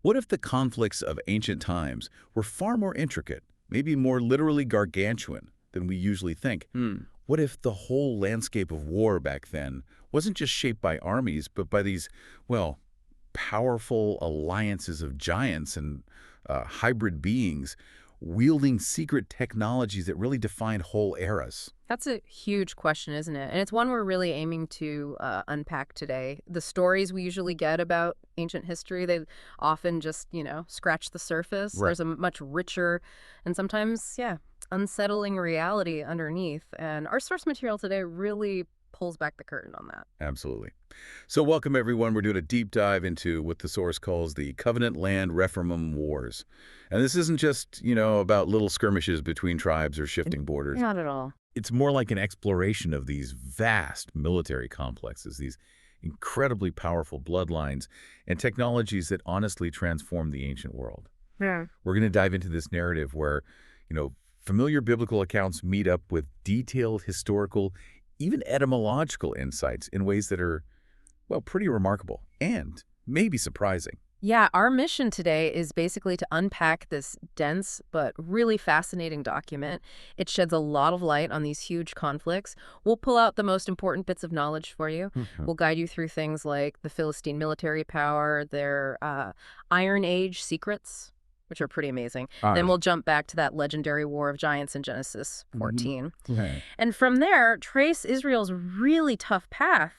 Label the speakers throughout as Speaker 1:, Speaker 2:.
Speaker 1: What if the conflicts of ancient times were far more intricate, maybe more literally gargantuan than we usually think? What if the whole landscape of war back then wasn't just shaped by armies, but by these, well, powerful alliances of giants and hybrid beings wielding secret technologies that really defined whole eras?
Speaker 2: That's a huge question, isn't it? And it's one we're really aiming to unpack today. The stories we usually get about ancient history, they often just, scratch the surface.
Speaker 1: Right.
Speaker 2: There's a much richer and sometimes, unsettling reality underneath. And our source material today really pulls back the curtain on that.
Speaker 1: Absolutely. So welcome, everyone. We're doing a deep dive into what the source calls the Covenant Land Rephaim Wars. And this isn't just, about little skirmishes between tribes or shifting borders.
Speaker 2: Not at all.
Speaker 1: It's more like an exploration of these vast military complexes, these incredibly powerful bloodlines and technologies that honestly transformed the ancient world.
Speaker 2: Yeah.
Speaker 1: We're going to dive into this narrative where, familiar biblical accounts meet up with detailed historical, even etymological insights in ways that are, well, pretty remarkable and maybe surprising.
Speaker 2: Yeah, our mission today is basically to unpack this dense but really fascinating document. It sheds a lot of light on these huge conflicts. We'll pull out the most important bits of knowledge for you. We'll guide you through things like the Philistine military power, their Iron Age secrets, which are pretty amazing. Then we'll jump back to that legendary war of giants in Genesis 14.
Speaker 1: Okay.
Speaker 2: And from there, trace Israel's really tough path,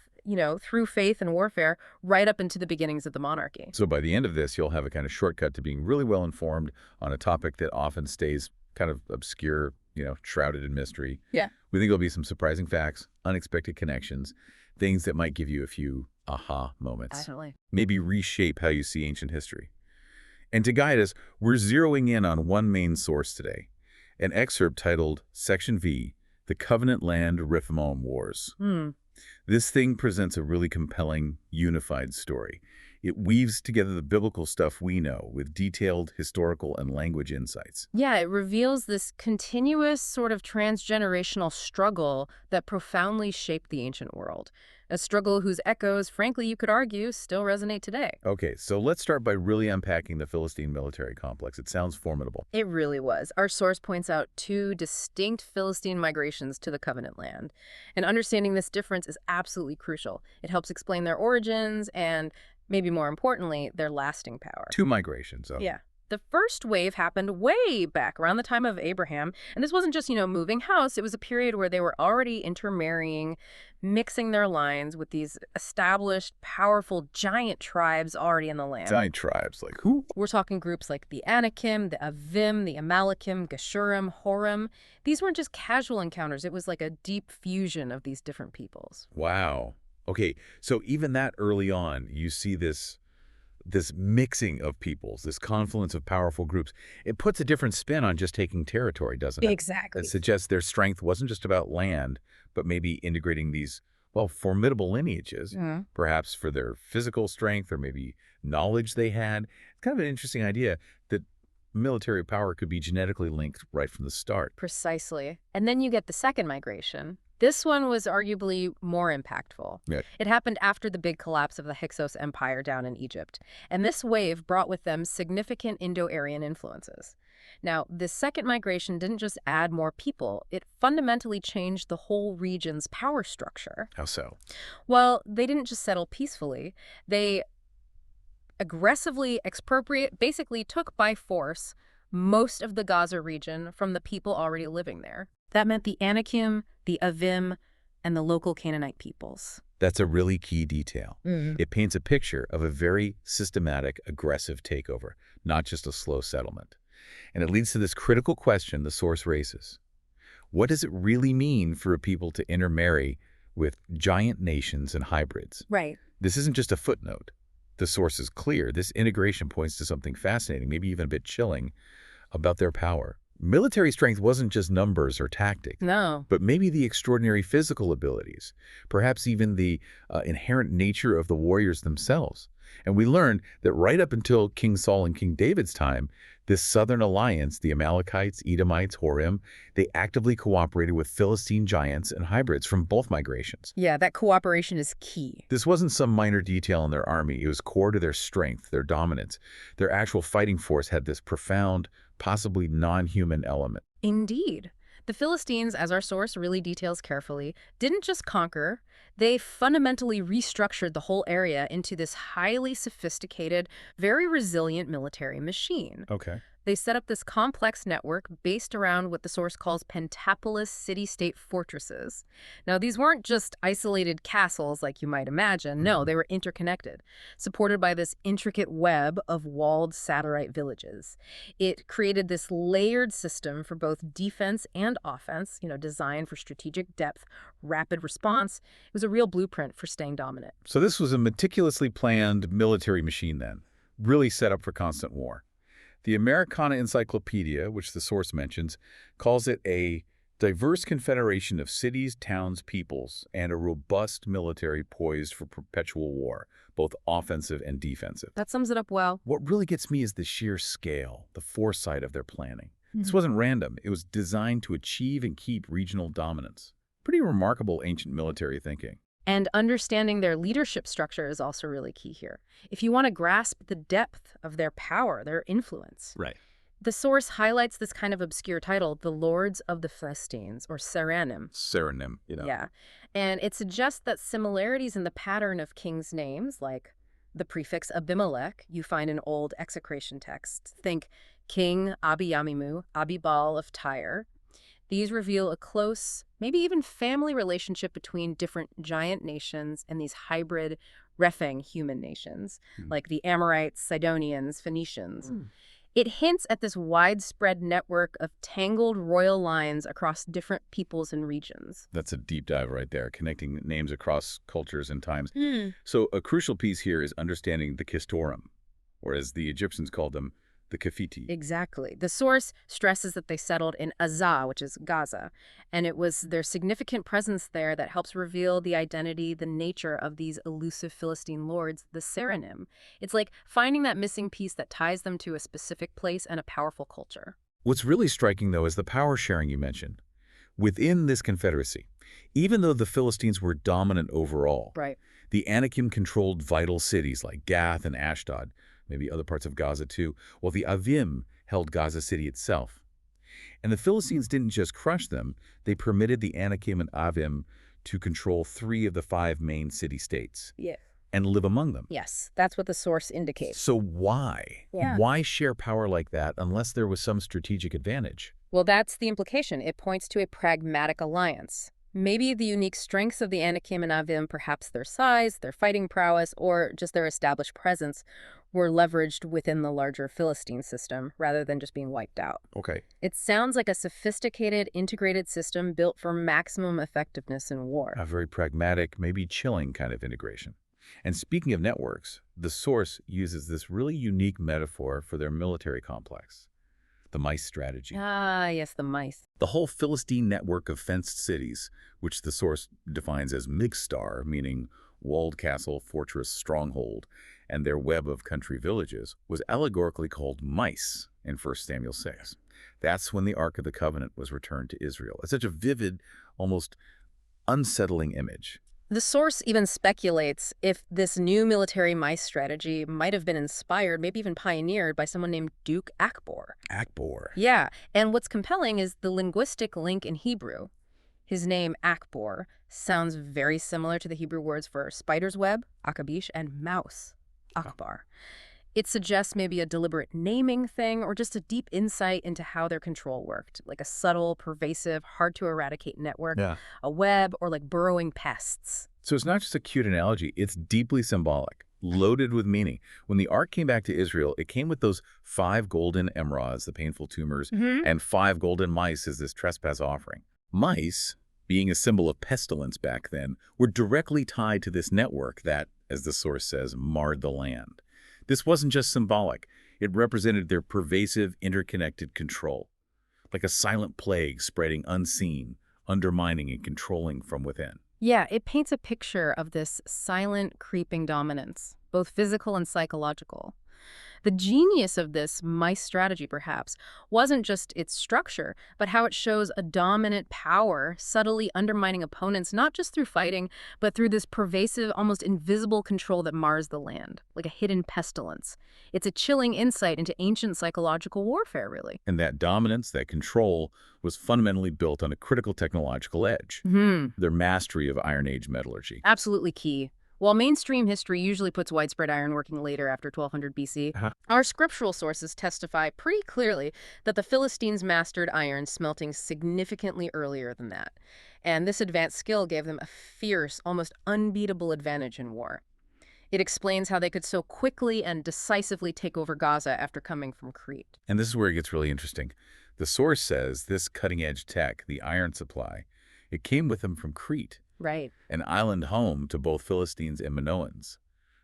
Speaker 2: through faith and warfare, right up into the beginnings of the monarchy.
Speaker 1: So by the end of this, you'll have a kind of shortcut to being really well informed on a topic that often stays kind of obscure, shrouded in mystery.
Speaker 2: Yeah.
Speaker 1: We think there'll be some surprising facts, unexpected connections, things that might give you a few aha moments.
Speaker 2: Definitely.
Speaker 1: Maybe reshape how you see ancient history. And to guide us, we're zeroing in on one main source today, an excerpt titled Section V, The Covenant Land Rephaim Wars. This thing presents a really compelling, unified story. It weaves together the biblical stuff we know with detailed historical and language insights.
Speaker 2: Yeah, it reveals this continuous sort of transgenerational struggle that profoundly shaped the ancient world. A struggle whose echoes, frankly, you could argue, still resonate today.
Speaker 1: Okay, so let's start by really unpacking the Philistine military complex. It sounds formidable.
Speaker 2: It really was. Our source points out two distinct Philistine migrations to the Covenant Land. And understanding this difference is absolutely crucial. It helps explain their origins and, maybe more importantly, their lasting power.
Speaker 1: Two migrations, though.
Speaker 2: Yeah. The first wave happened way back around the time of Abraham. And this wasn't just, moving house. It was a period where they were already intermarrying, mixing their lines with these established, powerful, giant tribes already in the land.
Speaker 1: Giant tribes, like who?
Speaker 2: We're talking groups like the Anakim, the Avim, the Amalekim, Geshurim, Horim. These weren't just casual encounters. It was like a deep fusion of these different peoples.
Speaker 1: Wow. Okay, so even that early on, you see this mixing of peoples, this confluence of powerful groups. It puts a different spin on just taking territory, doesn't it?
Speaker 2: Exactly.
Speaker 1: It suggests their strength wasn't just about land, but maybe integrating these, well, formidable lineages, perhaps for their physical strength or maybe knowledge they had. It's kind of an interesting idea that military power could be genetically linked right from the start.
Speaker 2: Precisely. And then you get the second migration. This one was arguably more impactful.
Speaker 1: Yeah.
Speaker 2: It happened after the big collapse of the Hyksos Empire down in Egypt. And this wave brought with them significant Indo-Aryan influences. Now, this second migration didn't just add more people. It fundamentally changed the whole region's power structure.
Speaker 1: How so?
Speaker 2: Well, they didn't just settle peacefully. They aggressively basically took by force most of the Gaza region from the people already living there. That meant the Anakim, the Avim, and the local Canaanite peoples.
Speaker 1: That's a really key detail. It paints a picture of a very systematic, aggressive takeover, not just a slow settlement. And it leads to this critical question the source raises. What does it really mean for a people to intermarry with giant nations and hybrids?
Speaker 2: Right.
Speaker 1: This isn't just a footnote. The source is clear. This integration points to something fascinating, maybe even a bit chilling, about their power. Military strength wasn't just numbers or tactics.
Speaker 2: No.
Speaker 1: But maybe the extraordinary physical abilities, perhaps even the inherent nature of the warriors themselves. And we learn that right up until King Saul and King David's time, this southern alliance, the Amalekites, Edomites, Horim, they actively cooperated with Philistine giants and hybrids from both migrations.
Speaker 2: Yeah, that cooperation is key.
Speaker 1: This wasn't some minor detail in their army. It was core to their strength, their dominance. Their actual fighting force had this profound, possibly non-human element.
Speaker 2: Indeed. The Philistines, as our source really details carefully, didn't just conquer, they fundamentally restructured the whole area into this highly sophisticated, very resilient military machine.
Speaker 1: Okay.
Speaker 2: They set up this complex network based around what the source calls pentapolis city-state fortresses. Now, these weren't just isolated castles like you might imagine. No, they were interconnected, supported by this intricate web of walled satellite villages. It created this layered system for both defense and offense, designed for strategic depth, rapid response. It was a real blueprint for staying dominant.
Speaker 1: So this was a meticulously planned military machine then, really set up for constant war. The Americana Encyclopedia, which the source mentions, calls it a diverse confederation of cities, towns, peoples, and a robust military poised for perpetual war, both offensive and defensive.
Speaker 2: That sums it up well.
Speaker 1: What really gets me is the sheer scale, the foresight of their planning. This wasn't random. It was designed to achieve and keep regional dominance. Pretty remarkable ancient military thinking.
Speaker 2: And understanding their leadership structure is also really key here. If you want to grasp the depth of their power, their influence.
Speaker 1: Right.
Speaker 2: The source highlights this kind of obscure title, the Lords of the Philistines, or Serenim.
Speaker 1: Serenim,
Speaker 2: Yeah. And it suggests that similarities in the pattern of kings' names, like the prefix Abimelech, you find in old execration texts. Think King Abiyamimu, Abibal of Tyre. These reveal a close, maybe even family relationship between different giant nations and these hybrid Rephaim human nations, like the Amorites, Sidonians, Phoenicians. It hints at this widespread network of tangled royal lines across different peoples and regions.
Speaker 1: That's a deep dive right there, connecting names across cultures and times. So a crucial piece here is understanding the Kistorim, or as the Egyptians called them, the Kafiti.
Speaker 2: Exactly. The source stresses that they settled in Azah, which is Gaza, and it was their significant presence there that helps reveal the identity, the nature of these elusive Philistine lords, the Serenim. It's like finding that missing piece that ties them to a specific place and a powerful culture.
Speaker 1: What's really striking, though, is the power sharing you mentioned. Within this confederacy, even though the Philistines were dominant overall,
Speaker 2: Right.
Speaker 1: the Anakim controlled vital cities like Gath and Ashdod, maybe other parts of Gaza too, while the Avim held Gaza City itself. And the Philistines didn't just crush them, they permitted the Anakim and Avim to control 3 of the 5 main city-states
Speaker 2: Yeah.
Speaker 1: and live among them.
Speaker 2: Yes, that's what the source indicates.
Speaker 1: So why?
Speaker 2: Yeah.
Speaker 1: Why share power like that unless there was some strategic advantage?
Speaker 2: Well, that's the implication. It points to a pragmatic alliance. Maybe the unique strengths of the Anakim and Avim, perhaps their size, their fighting prowess, or just their established presence, were leveraged within the larger Philistine system rather than just being wiped out.
Speaker 1: Okay.
Speaker 2: It sounds like a sophisticated, integrated system built for maximum effectiveness in war.
Speaker 1: A very pragmatic, maybe chilling kind of integration. And speaking of networks, the source uses this really unique metaphor for their military complex. The mice strategy.
Speaker 2: Ah, yes, the mice.
Speaker 1: The whole Philistine network of fenced cities, which the source defines as migstar, meaning walled castle, fortress, stronghold, and their web of country villages, was allegorically called mice in 1 Samuel 6. That's when the Ark of the Covenant was returned to Israel. It's such a vivid, almost unsettling image.
Speaker 2: The source even speculates if this new military mice strategy might have been inspired, maybe even pioneered, by someone named Duke Akbor.
Speaker 1: Akbor.
Speaker 2: Yeah, and what's compelling is the linguistic link in Hebrew. His name, Akbor, sounds very similar to the Hebrew words for spider's web, akabish, and mouse, akbar. It suggests maybe a deliberate naming thing or just a deep insight into how their control worked, like a subtle, pervasive, hard-to-eradicate network, a web, or like burrowing pests.
Speaker 1: So it's not just a cute analogy, it's deeply symbolic, loaded with meaning. When the Ark came back to Israel, it came with those 5 golden emerods, the painful tumors, and 5 golden mice as this trespass offering. Mice, being a symbol of pestilence back then, were directly tied to this network that, as the source says, marred the land. This wasn't just symbolic. It represented their pervasive, interconnected control, like a silent plague spreading unseen, undermining and controlling from within.
Speaker 2: Yeah, it paints a picture of this silent, creeping dominance, both physical and psychological. The genius of this mice strategy, perhaps, wasn't just its structure, but how it shows a dominant power subtly undermining opponents, not just through fighting, but through this pervasive, almost invisible control that mars the land, like a hidden pestilence. It's a chilling insight into ancient psychological warfare, really.
Speaker 1: And that dominance, that control, was fundamentally built on a critical technological edge, their mastery of Iron Age metallurgy.
Speaker 2: Absolutely key. While mainstream history usually puts widespread ironworking later after 1200 BC, our scriptural sources testify pretty clearly that the Philistines mastered iron smelting significantly earlier than that. And this advanced skill gave them a fierce, almost unbeatable advantage in war. It explains how they could so quickly and decisively take over Gaza after coming from Crete.
Speaker 1: And this is where it gets really interesting. The source says this cutting-edge tech, the iron supply, it came with them from Crete,
Speaker 2: Right.
Speaker 1: an island home to both Philistines and Minoans.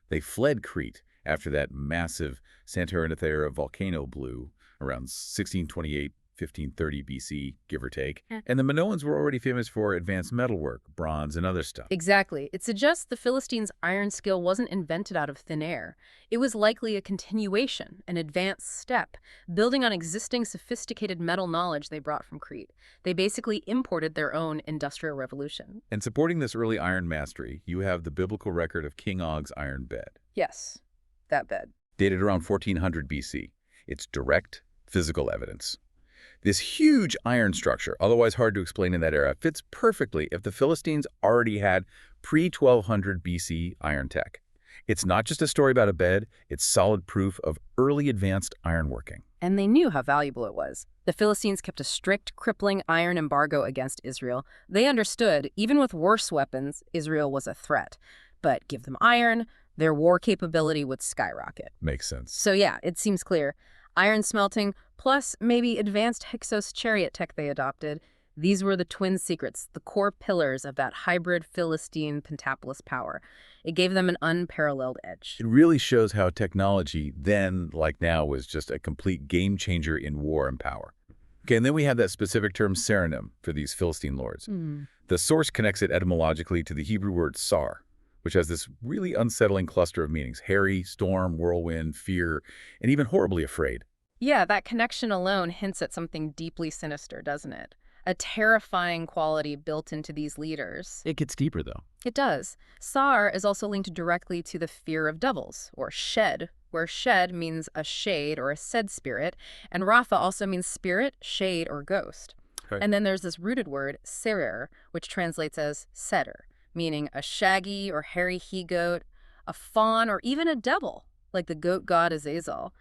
Speaker 1: They fled Crete after that massive Santorinithera volcano blew around 1628, 1530 BC, give or take. And the Minoans were already famous for advanced metalwork, bronze, and other stuff.
Speaker 2: Exactly. It suggests the Philistines' iron skill wasn't invented out of thin air. It was likely a continuation, an advanced step, building on existing sophisticated metal knowledge they brought from Crete. They basically imported their own industrial revolution.
Speaker 1: And supporting this early iron mastery, you have the biblical record of King Og's iron bed,
Speaker 2: Yes, that bed.
Speaker 1: dated around 1400 BC. It's direct physical evidence. This huge iron structure, otherwise hard to explain in that era, fits perfectly if the Philistines already had pre-1200 BC iron tech. It's not just a story about a bed, it's solid proof of early advanced ironworking.
Speaker 2: And they knew how valuable it was. The Philistines kept a strict, crippling iron embargo against Israel. They understood, even with worse weapons, Israel was a threat. But give them iron, their war capability would skyrocket.
Speaker 1: Makes sense.
Speaker 2: So yeah, it seems clear. Iron smelting, plus maybe advanced Hyksos chariot tech they adopted, these were the twin secrets, the core pillars of that hybrid Philistine pentapolis power. It gave them an unparalleled edge.
Speaker 1: It really shows how technology then, like now, was just a complete game changer in war and power. Okay, and then we have that specific term Serenim for these Philistine lords. The source connects it etymologically to the Hebrew word sar, which has this really unsettling cluster of meanings: hairy, storm, whirlwind, fear, and even horribly afraid.
Speaker 2: Yeah, that connection alone hints at something deeply sinister, doesn't it? A terrifying quality built into these leaders.
Speaker 1: It gets deeper, though.
Speaker 2: It does. Sar is also linked directly to the fear of devils, or shed, where shed means a shade or a said spirit, and Rapha also means spirit, shade, or ghost.
Speaker 1: Okay.
Speaker 2: And then there's this rooted word, serer, which translates as setter, meaning a shaggy or hairy he-goat, a fawn, or even a devil, like the goat god Azazel.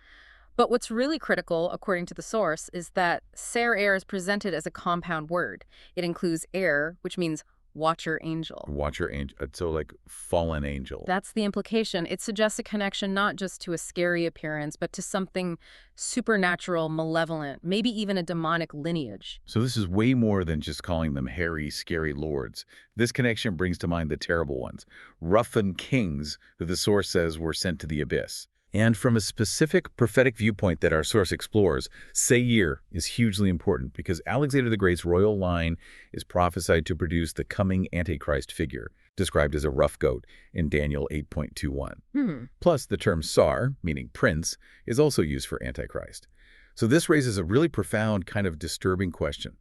Speaker 2: But what's really critical, according to the source, is that Ser-er is presented as a compound word. It includes er, which means watcher angel.
Speaker 1: Watcher angel, so like fallen angel.
Speaker 2: That's the implication. It suggests a connection not just to a scary appearance, but to something supernatural, malevolent, maybe even a demonic lineage.
Speaker 1: So this is way more than just calling them hairy, scary lords. This connection brings to mind the terrible ones, roughen kings who the source says were sent to the abyss. And from a specific prophetic viewpoint that our source explores, Seir is hugely important because Alexander the Great's royal line is prophesied to produce the coming Antichrist figure, described as a rough goat in Daniel 8.21. Plus, the term Sar, meaning prince, is also used for Antichrist. So this raises a really profound, kind of disturbing question.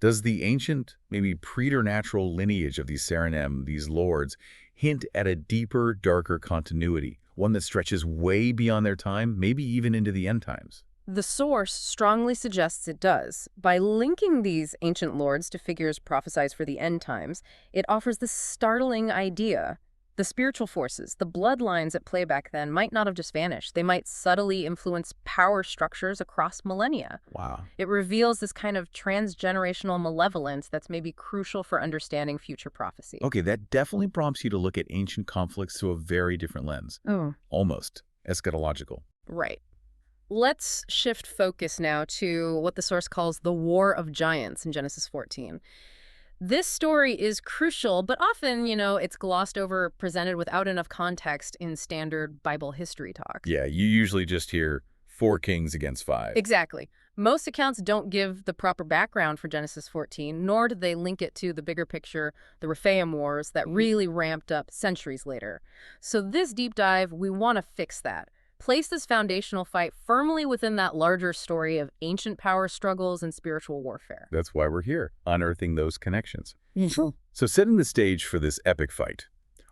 Speaker 1: Does the ancient, maybe preternatural lineage of these Serenim, these lords, hint at a deeper, darker continuity? One that stretches way beyond their time, maybe even into the end times?
Speaker 2: The source strongly suggests it does. By linking these ancient lords to figures prophesied for the end times, it offers this startling idea. The spiritual forces, the bloodlines at play back then might not have just vanished. They might subtly influence power structures across millennia.
Speaker 1: Wow.
Speaker 2: It reveals this kind of transgenerational malevolence that's maybe crucial for understanding future prophecy.
Speaker 1: Okay, that definitely prompts you to look at ancient conflicts through a very different lens.
Speaker 2: Oh.
Speaker 1: Almost eschatological.
Speaker 2: Right. Let's shift focus now to what the source calls the War of Giants in Genesis 14. This story is crucial, but often, it's glossed over, presented without enough context in standard Bible history talk.
Speaker 1: Yeah, you usually just hear 4 kings against 5.
Speaker 2: Exactly. Most accounts don't give the proper background for Genesis 14, nor do they link it to the bigger picture, the Rephaim Wars, that really ramped up centuries later. So this deep dive, we want to fix that. Place this foundational fight firmly within that larger story of ancient power struggles and spiritual warfare.
Speaker 1: That's why we're here, unearthing those connections. So setting the stage for this epic fight,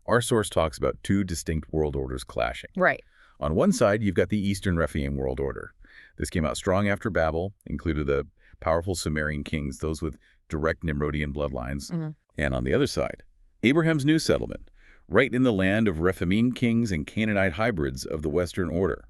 Speaker 1: our source talks about 2 distinct world orders clashing.
Speaker 2: Right.
Speaker 1: On one side, you've got the Eastern Rephaim world order. This came out strong after Babel, included the powerful Sumerian kings, those with direct Nimrodian bloodlines. And on the other side, Abraham's new settlement, right in the land of Rephaim kings and Canaanite hybrids of the Western Order.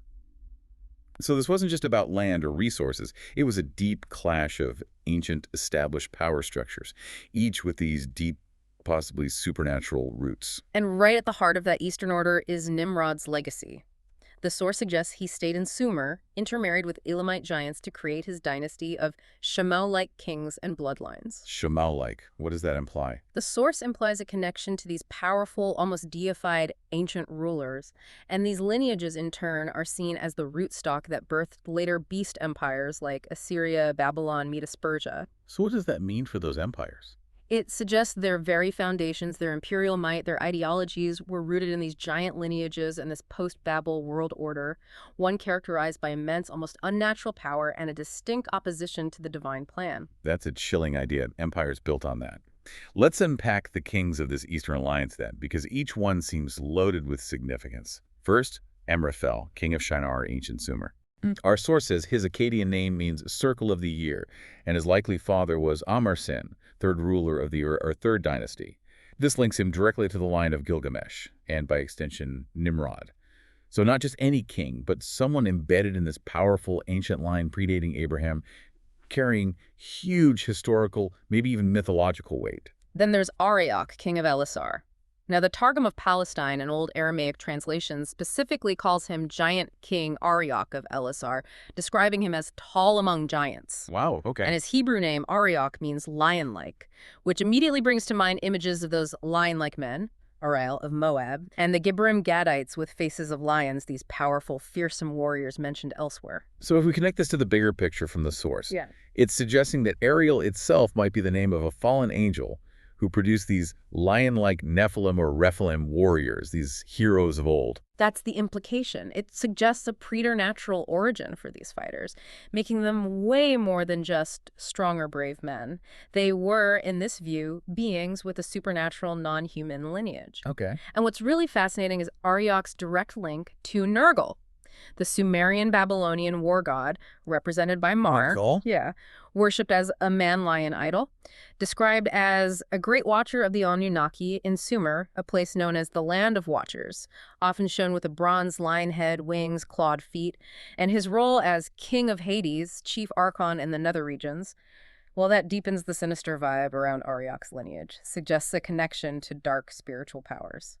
Speaker 1: So this wasn't just about land or resources. It was a deep clash of ancient established power structures, each with these deep, possibly supernatural roots.
Speaker 2: And right at the heart of that Eastern Order is Nimrod's legacy. The source suggests he stayed in Sumer, intermarried with Elamite giants to create his dynasty of Shammah-like kings and bloodlines.
Speaker 1: Shammah-like. What does that imply?
Speaker 2: The source implies a connection to these powerful, almost deified ancient rulers, and these lineages in turn are seen as the rootstock that birthed later beast empires like Assyria, Babylon, Medo-Persia.
Speaker 1: So what does that mean for those empires?
Speaker 2: It suggests their very foundations, their imperial might, their ideologies were rooted in these giant lineages and this post-Babel world order, one characterized by immense, almost unnatural power and a distinct opposition to the divine plan.
Speaker 1: That's a chilling idea. Empires built on that. Let's unpack the kings of this Eastern Alliance then, because each one seems loaded with significance. First, Amraphel, king of Shinar, ancient Sumer. Our source says his Akkadian name means circle of the year, and his likely father was Amarsin, third ruler of the third dynasty. This links him directly to the line of Gilgamesh, and by extension, Nimrod. So not just any king, but someone embedded in this powerful ancient line predating Abraham, carrying huge historical, maybe even mythological weight.
Speaker 2: Then there's Arioch, king of Elisar. Now, the Targum of Palestine, an old Aramaic translation, specifically calls him Giant King Arioch of Elisar, describing him as tall among giants.
Speaker 1: Wow, okay.
Speaker 2: And his Hebrew name, Arioch, means lion-like, which immediately brings to mind images of those lion-like men, Ariel of Moab, and the Gibrim Gadites with faces of lions, these powerful, fearsome warriors mentioned elsewhere.
Speaker 1: So if we connect this to the bigger picture from the source,
Speaker 2: Yeah.
Speaker 1: It's suggesting that Ariel itself might be the name of a fallen angel who produced these lion-like Nephilim or Rephidim warriors, these heroes of old.
Speaker 2: That's the implication. It suggests a preternatural origin for these fighters, making them way more than just strong or brave men. They were, in this view, beings with a supernatural non-human lineage.
Speaker 1: Okay.
Speaker 2: And what's really fascinating is Arioch's direct link to Nergal, the Sumerian Babylonian war god, represented by Mar, worshipped as a man-lion idol, described as a great watcher of the Anunnaki in Sumer, a place known as the Land of Watchers, often shown with a bronze lion head, wings, clawed feet, and his role as king of Hades, chief archon in the nether regions. Well, that deepens the sinister vibe around Arioch's lineage, suggests a connection to dark spiritual powers.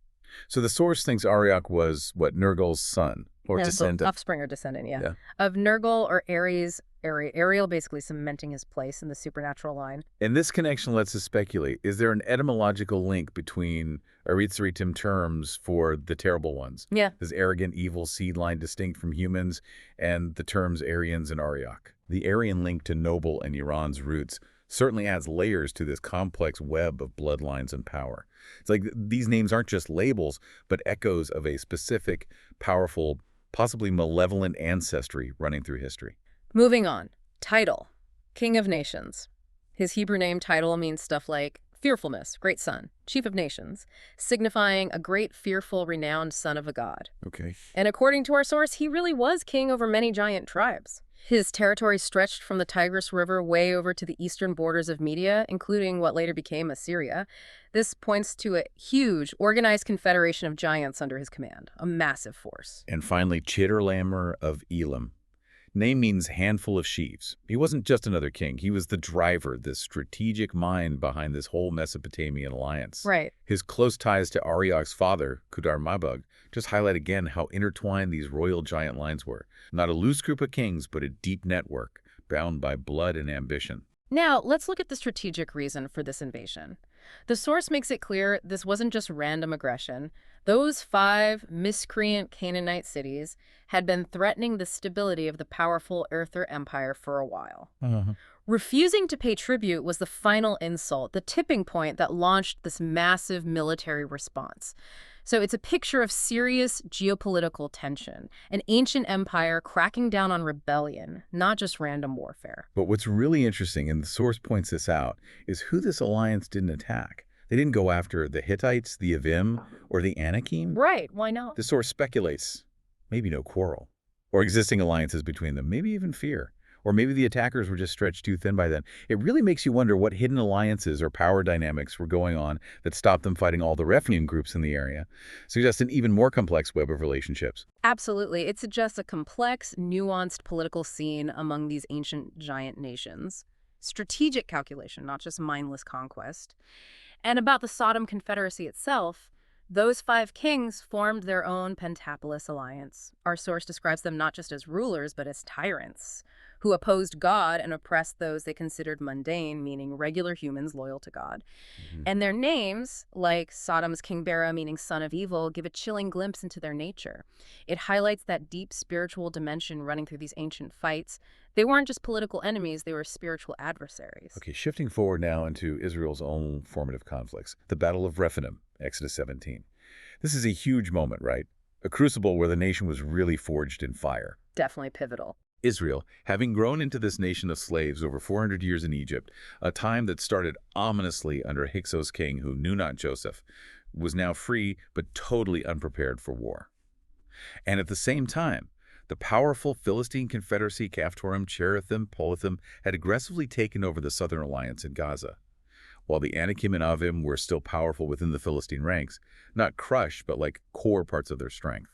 Speaker 1: So the source thinks Arioch was, what, Nergal's son or descendant?
Speaker 2: Offspring or descendant, yeah. Of Nergal or Ares, Ariel basically cementing his place in the supernatural line.
Speaker 1: And this connection lets us speculate. Is there an etymological link between Aritzritim terms for the terrible ones?
Speaker 2: Yeah.
Speaker 1: This arrogant, evil seed line distinct from humans, and the terms Aryans and Arioch. The Aryan link to noble and Iran's roots certainly adds layers to this complex web of bloodlines and power. It's like these names aren't just labels, but echoes of a specific, powerful, possibly malevolent ancestry running through history.
Speaker 2: Moving on. Title. King of Nations. His Hebrew name title means stuff like fearfulness, great son, chief of nations, signifying a great, fearful, renowned son of a god.
Speaker 1: Okay.
Speaker 2: And according to our source, he really was king over many giant tribes. His territory stretched from the Tigris River way over to the eastern borders of Media, including what later became Assyria. This points to a huge, organized confederation of giants under his command, a massive force.
Speaker 1: And finally, Chedorlaomer of Elam. Name means handful of sheaves. He wasn't just another king. He was the driver, the strategic mind behind this whole Mesopotamian alliance.
Speaker 2: Right.
Speaker 1: His close ties to Arioch's father, Kedar-Mabug, just highlight again how intertwined these royal giant lines were. Not a loose group of kings, but a deep network, bound by blood and ambition.
Speaker 2: Now, let's look at the strategic reason for this invasion. The source makes it clear this wasn't just random aggression. Those 5 miscreant Canaanite cities had been threatening the stability of the powerful Earther Empire for a while. Refusing to pay tribute was the final insult, the tipping point that launched this massive military response. So it's a picture of serious geopolitical tension, an ancient empire cracking down on rebellion, not just random warfare.
Speaker 1: But what's really interesting, and the source points this out, is who this alliance didn't attack. They didn't go after the Hittites, the Avim, or the Anakim.
Speaker 2: Right, why not?
Speaker 1: The source speculates, maybe no quarrel, or existing alliances between them, maybe even fear. Or maybe the attackers were just stretched too thin by then. It really makes you wonder what hidden alliances or power dynamics were going on that stopped them fighting all the Rephidim groups in the area, suggesting an even more complex web of relationships.
Speaker 2: Absolutely. It suggests a complex, nuanced political scene among these ancient giant nations. Strategic calculation, not just mindless conquest. And about the Sodom Confederacy itself, those 5 kings formed their own pentapolis alliance. Our source describes them not just as rulers, but as tyrants, who opposed God and oppressed those they considered mundane, meaning regular humans loyal to God. And their names, like Sodom's King Bera, meaning son of evil, give a chilling glimpse into their nature. It highlights that deep spiritual dimension running through these ancient fights. They weren't just political enemies, they were spiritual adversaries.
Speaker 1: Okay, shifting forward now into Israel's own formative conflicts, the Battle of Rephidim, Exodus 17. This is a huge moment, right? A crucible where the nation was really forged in fire.
Speaker 2: Definitely pivotal.
Speaker 1: Israel, having grown into this nation of slaves over 400 years in Egypt, a time that started ominously under Hyksos king who knew not Joseph, was now free but totally unprepared for war. And at the same time, the powerful Philistine confederacy Caphtorim, Cherithim, Polithim had aggressively taken over the southern alliance in Gaza, while the Anakim and Avim were still powerful within the Philistine ranks, not crushed but like core parts of their strength.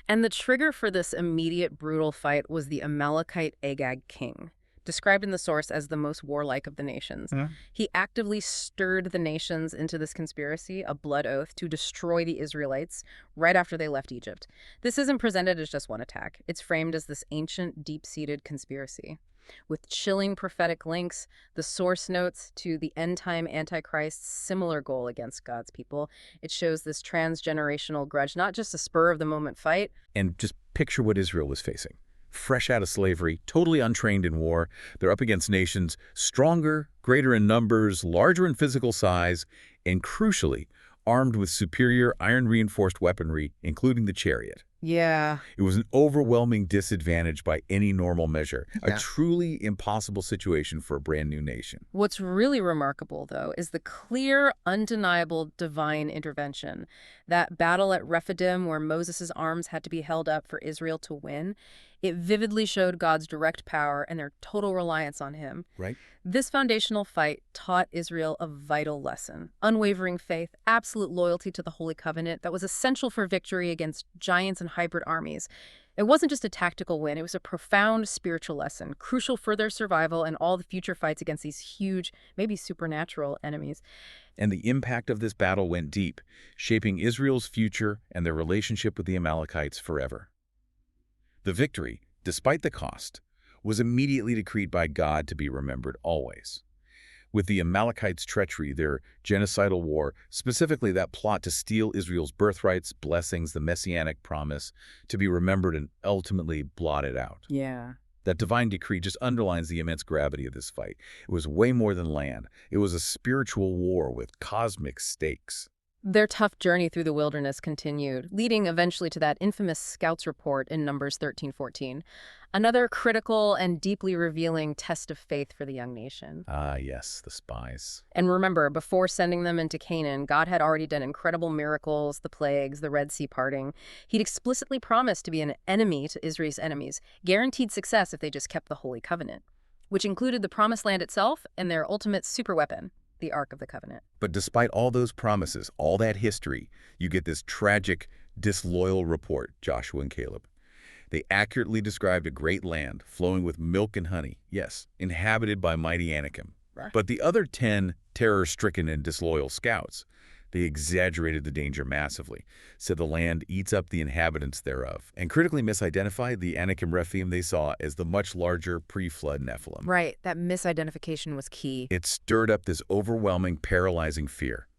Speaker 2: And the trigger for this immediate brutal fight was the Amalekite Agag king, described in the source as the most warlike of the nations. He actively stirred the nations into this conspiracy, a blood oath, to destroy the Israelites right after they left Egypt. This isn't presented as just one attack. It's framed as this ancient, deep-seated conspiracy. With chilling prophetic links, the source notes to the end-time Antichrist's similar goal against God's people. It shows this transgenerational grudge, not just a spur-of-the-moment fight.
Speaker 1: And just picture what Israel was facing. Fresh out of slavery, totally untrained in war, they're up against nations stronger, greater in numbers, larger in physical size, and crucially, armed with superior iron-reinforced weaponry, including the chariot.
Speaker 2: Yeah.
Speaker 1: It was an overwhelming disadvantage by any normal measure, a truly impossible situation for a brand new nation.
Speaker 2: What's really remarkable, though, is the clear, undeniable divine intervention. That battle at Rephidim where Moses' arms had to be held up for Israel to win, it vividly showed God's direct power and their total reliance on him.
Speaker 1: Right.
Speaker 2: This foundational fight taught Israel a vital lesson: unwavering faith, absolute loyalty to the Holy Covenant that was essential for victory against giants and hybrid armies. It wasn't just a tactical win, it was a profound spiritual lesson, crucial for their survival and all the future fights against these huge, maybe supernatural enemies.
Speaker 1: And the impact of this battle went deep, shaping Israel's future and their relationship with the Amalekites forever. The victory, despite the cost, was immediately decreed by God to be remembered always. With the Amalekites' treachery, their genocidal war, specifically that plot to steal Israel's birthrights, blessings, the messianic promise, to be remembered and ultimately blotted out.
Speaker 2: Yeah.
Speaker 1: That divine decree just underlines the immense gravity of this fight. It was way more than land. It was a spiritual war with cosmic stakes.
Speaker 2: Their tough journey through the wilderness continued, leading eventually to that infamous Scouts report in Numbers 13:14, another critical and deeply revealing test of faith for the young nation.
Speaker 1: Ah, yes, the spies.
Speaker 2: And remember, before sending them into Canaan, God had already done incredible miracles, the plagues, the Red Sea parting. He'd explicitly promised to be an enemy to Israel's enemies, guaranteed success if they just kept the Holy Covenant, which included the Promised Land itself and their ultimate superweapon, the Ark of the Covenant.
Speaker 1: But despite all those promises, all that history, you get this tragic, disloyal report, Joshua and Caleb. They accurately described a great land flowing with milk and honey, yes, inhabited by mighty Anakim.
Speaker 2: Right.
Speaker 1: But the other 10 terror-stricken and disloyal scouts, They exaggerated the danger massively, said the land eats up the inhabitants thereof, and critically misidentified the Anakim Rephaim they saw as the much larger pre-flood Nephilim.
Speaker 2: Right, that misidentification was key.
Speaker 1: It stirred up this overwhelming, paralyzing fear,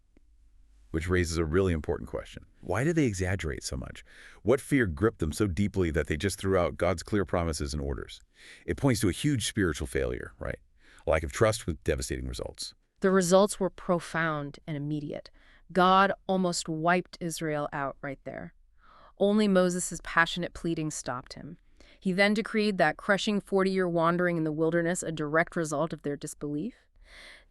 Speaker 1: which raises a really important question. Why did they exaggerate so much? What fear gripped them so deeply that they just threw out God's clear promises and orders? It points to a huge spiritual failure, right? A lack of trust with devastating results.
Speaker 2: The results were profound and immediate. God almost wiped Israel out right there. Only Moses' passionate pleading stopped him. He then decreed that crushing 40-year wandering in the wilderness a direct result of their disbelief,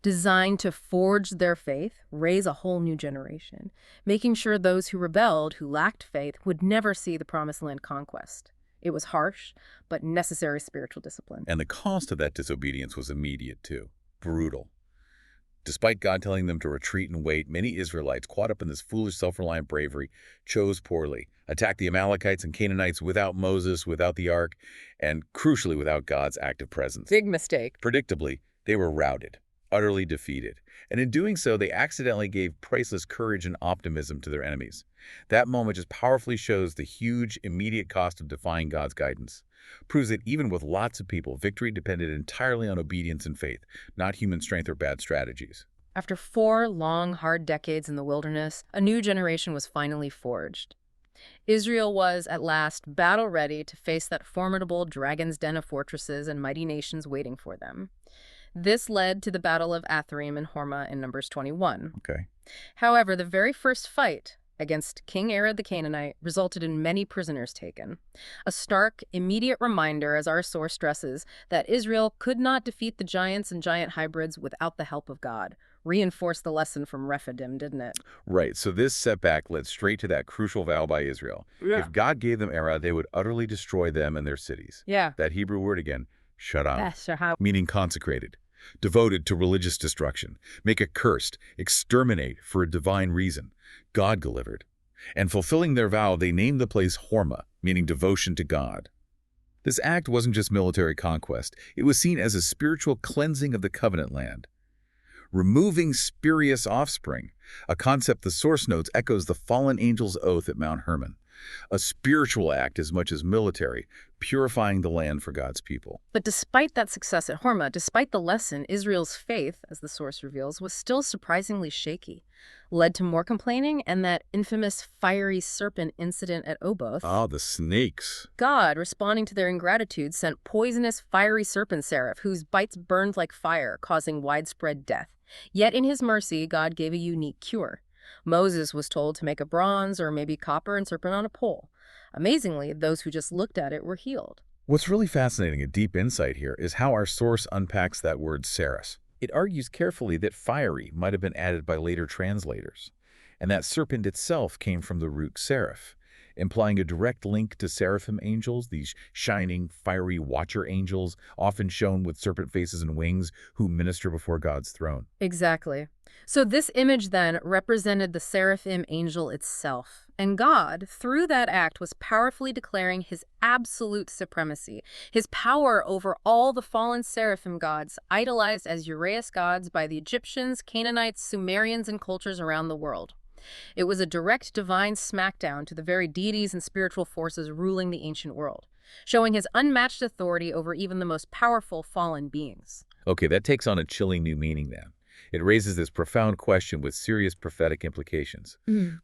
Speaker 2: designed to forge their faith, raise a whole new generation, making sure those who rebelled, who lacked faith, would never see the Promised Land conquest. It was harsh, but necessary spiritual discipline.
Speaker 1: And the cost of that disobedience was immediate, too. Brutal. Despite God telling them to retreat and wait, many Israelites, caught up in this foolish, self-reliant bravery, chose poorly, attacked the Amalekites and Canaanites without Moses, without the ark, and crucially without God's active presence.
Speaker 2: Big mistake.
Speaker 1: Predictably, they were routed, utterly defeated, and in doing so, they accidentally gave priceless courage and optimism to their enemies. That moment just powerfully shows the huge, immediate cost of defying God's guidance. Proves that even with lots of people, victory depended entirely on obedience and faith, not human strength or bad strategies.
Speaker 2: After 4 long, hard decades in the wilderness, a new generation was finally forged. Israel was, at last, battle-ready to face that formidable dragon's den of fortresses and mighty nations waiting for them. This led to the Battle of Atharim and Hormah in Numbers 21.
Speaker 1: Okay.
Speaker 2: However, the very first fight against King Arad the Canaanite resulted in many prisoners taken. A stark, immediate reminder, as our source stresses, that Israel could not defeat the giants and giant hybrids without the help of God. Reinforced the lesson from Rephidim, didn't it?
Speaker 1: Right, so this setback led straight to that crucial vow by Israel.
Speaker 2: Yeah.
Speaker 1: If God gave them Arad, they would utterly destroy them and their cities.
Speaker 2: Yeah.
Speaker 1: That Hebrew word again, shadam,
Speaker 2: How?
Speaker 1: meaning consecrated, devoted to religious destruction, make accursed, exterminate for a divine reason. God delivered. And fulfilling their vow, they named the place Hormah, meaning devotion to God. This act wasn't just military conquest. It was seen as a spiritual cleansing of the Covenant Land. Removing spurious offspring, a concept the source notes echoes the fallen angel's oath at Mount Hermon. A spiritual act as much as military, purifying the land for God's people.
Speaker 2: But despite that success at Hormah, despite the lesson, Israel's faith, as the source reveals, was still surprisingly shaky. Led to more complaining and that infamous fiery serpent incident at Oboth.
Speaker 1: Ah, the snakes.
Speaker 2: God, responding to their ingratitude, sent poisonous fiery serpent seraph whose bites burned like fire, causing widespread death. Yet in his mercy, God gave a unique cure. Moses was told to make a bronze or maybe copper and serpent on a pole. Amazingly, those who just looked at it were healed.
Speaker 1: What's really fascinating, a deep insight here, is how our source unpacks that word saras. It argues carefully that fiery might have been added by later translators, and that serpent itself came from the root seraph, implying a direct link to seraphim angels, these shining, fiery watcher angels, often shown with serpent faces and wings, who minister before God's throne.
Speaker 2: Exactly. So this image then represented the seraphim angel itself. And God, through that act, was powerfully declaring his absolute supremacy, his power over all the fallen seraphim gods, idolized as Uraeus gods by the Egyptians, Canaanites, Sumerians, and cultures around the world. It was a direct divine smackdown to the very deities and spiritual forces ruling the ancient world, showing his unmatched authority over even the most powerful fallen beings.
Speaker 1: Okay, that takes on a chilling new meaning then. It raises this profound question with serious prophetic implications.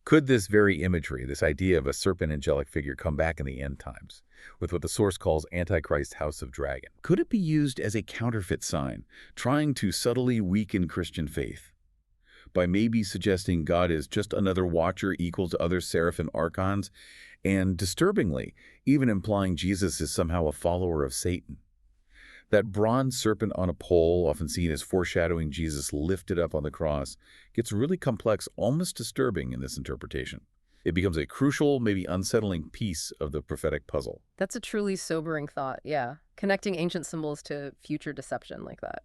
Speaker 1: Could this very imagery, this idea of a serpent angelic figure, come back in the end times, with what the source calls Antichrist House of Dragon? Could it be used as a counterfeit sign, trying to subtly weaken Christian faith, by maybe suggesting God is just another watcher equal to other seraphim archons, and disturbingly, even implying Jesus is somehow a follower of Satan? That bronze serpent on a pole, often seen as foreshadowing Jesus lifted up on the cross, gets really complex, almost disturbing in this interpretation. It becomes a crucial, maybe unsettling piece of the prophetic puzzle.
Speaker 2: That's a truly sobering thought, yeah. Connecting ancient symbols to future deception like that.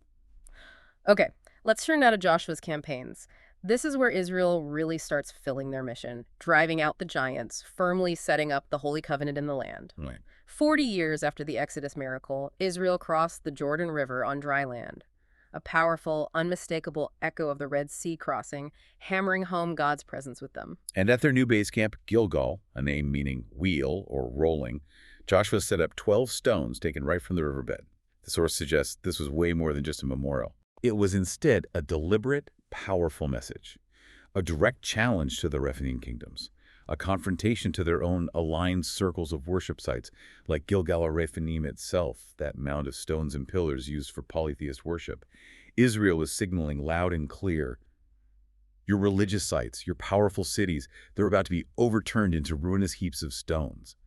Speaker 2: Okay, let's turn now to Joshua's campaigns. This is where Israel really starts filling their mission, driving out the giants, firmly setting up the Holy Covenant in the land.
Speaker 1: Right.
Speaker 2: 40 years after the Exodus miracle, Israel crossed the Jordan River on dry land. a powerful, unmistakable echo of the Red Sea crossing, hammering home God's presence with them.
Speaker 1: And at their new base camp, Gilgal, a name meaning wheel or rolling, Joshua set up 12 stones taken right from the riverbed. The source suggests this was way more than just a memorial. It was instead a deliberate, powerful message, a direct challenge to the Rephidim kingdoms, a confrontation to their own aligned circles of worship sites, like Gilgal or Rephidim itself, that mound of stones and pillars used for polytheist worship. Israel was signaling loud and clear, your religious sites, your powerful cities, they're about to be overturned into ruinous heaps of stones.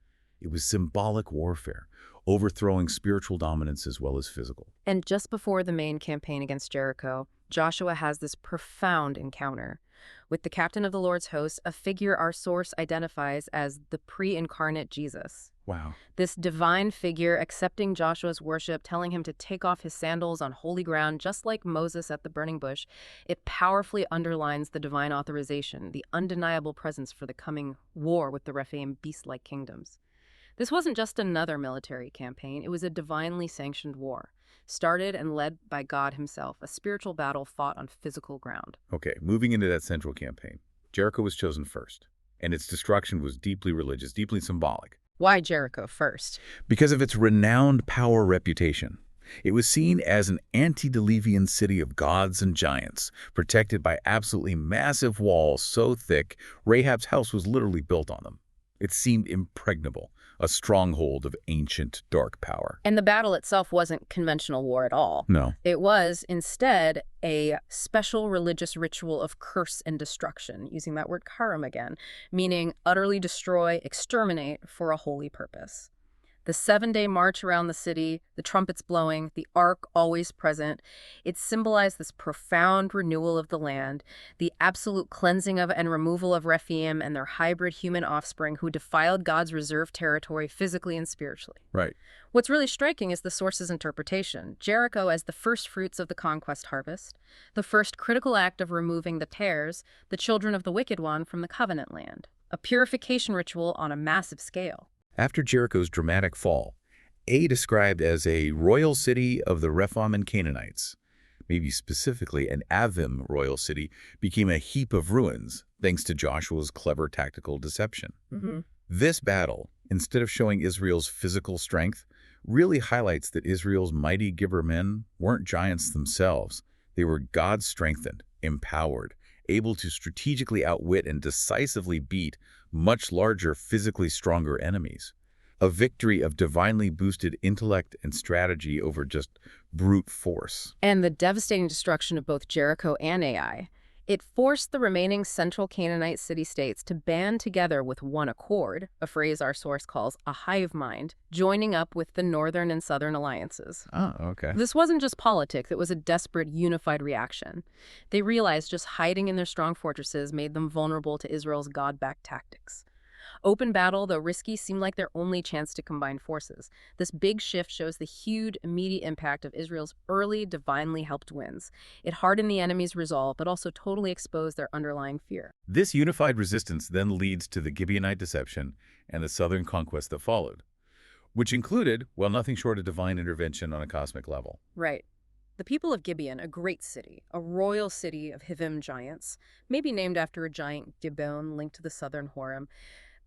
Speaker 1: It was symbolic warfare, overthrowing spiritual dominance as well as physical.
Speaker 2: And just before the main campaign against Jericho, Joshua has this profound encounter with the captain of the Lord's host, a figure our source identifies as the pre-incarnate Jesus.
Speaker 1: Wow.
Speaker 2: This divine figure accepting Joshua's worship, telling him to take off his sandals on holy ground, just like Moses at the burning bush, it powerfully underlines the divine authorization, the undeniable presence for the coming war with the Rephaim beast-like kingdoms. This wasn't just another military campaign, it was a divinely sanctioned war, started and led by God himself, a spiritual battle fought on physical ground.
Speaker 1: Okay, moving into that central campaign, Jericho was chosen first, and its destruction was deeply religious, deeply symbolic.
Speaker 2: Why Jericho first?
Speaker 1: Because of its renowned power reputation. It was seen as an antediluvian city of gods and giants, protected by absolutely massive walls so thick Rahab's house was literally built on them. It seemed impregnable, a stronghold of ancient dark power.
Speaker 2: And the battle itself wasn't conventional war at all.
Speaker 1: No.
Speaker 2: It was, instead, a special religious ritual of curse and destruction, using that word karam again, meaning utterly destroy, exterminate for a holy purpose. The 7-day march around the city, the trumpets blowing, the ark always present, it symbolized this profound renewal of the land, the absolute cleansing of and removal of Rephaim and their hybrid human offspring who defiled God's reserved territory physically and spiritually.
Speaker 1: Right.
Speaker 2: What's really striking is the source's interpretation. Jericho as the first fruits of the conquest harvest, the first critical act of removing the tares, the children of the wicked one, from the Covenant land, a purification ritual on a massive scale.
Speaker 1: After Jericho's dramatic fall, described as a royal city of the Rephaim and Canaanites, maybe specifically an Avim royal city, became a heap of ruins thanks to Joshua's clever tactical deception. This battle, instead of showing Israel's physical strength, really highlights that Israel's mighty Gibber men weren't giants themselves. They were God-strengthened, empowered, able to strategically outwit and decisively beat much larger, physically stronger enemies. A victory of divinely boosted intellect and strategy over just brute force.
Speaker 2: And the devastating destruction of both Jericho and Ai. It forced the remaining central Canaanite city-states to band together with one accord, a phrase our source calls a hive mind, joining up with the northern and southern alliances.
Speaker 1: Oh, okay.
Speaker 2: This wasn't just politics, it was a desperate, unified reaction. They realized just hiding in their strong fortresses made them vulnerable to Israel's God-backed tactics. Open battle, though risky, seemed like their only chance to combine forces. This big shift shows the huge, immediate impact of Israel's early, divinely helped wins. It hardened the enemy's resolve, but also totally exposed their underlying fear.
Speaker 1: This unified resistance then leads to the Gibeonite deception and the southern conquest that followed, which included, well, nothing short of divine intervention on a cosmic level.
Speaker 2: Right. The people of Gibeon, a great city, a royal city of Hivim giants, maybe named after a giant Gibeon linked to the southern Horem,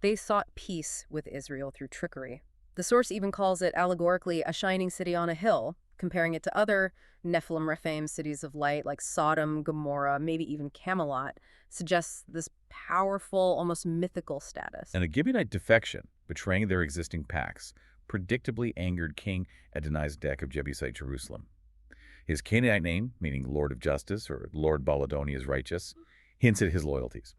Speaker 2: they sought peace with Israel through trickery. The source even calls it allegorically a shining city on a hill, comparing it to other Nephilim Rephaim cities of light like Sodom, Gomorrah, maybe even Camelot, suggests this powerful, almost mythical status.
Speaker 1: And a Gibeonite defection, betraying their existing pacts, predictably angered King Adonizedek of Jebusite Jerusalem. His Canaanite name, meaning Lord of Justice or Lord Baladoni is righteous, hints at his loyalties.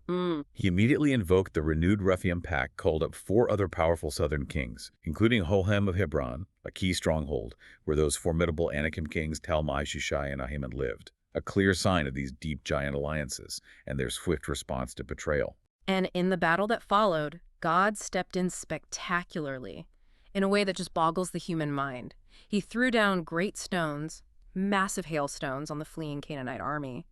Speaker 1: He immediately invoked the renewed Rephaim pact, called up 4 other powerful southern kings, including Hohem of Hebron, a key stronghold where those formidable Anakim kings Talmai, Shushai, and Ahiman lived, a clear sign of these deep giant alliances and their swift response to betrayal.
Speaker 2: And in the battle that followed, God stepped in spectacularly, in a way that just boggles the human mind. He threw down great stones, massive hailstones on the fleeing Canaanite army.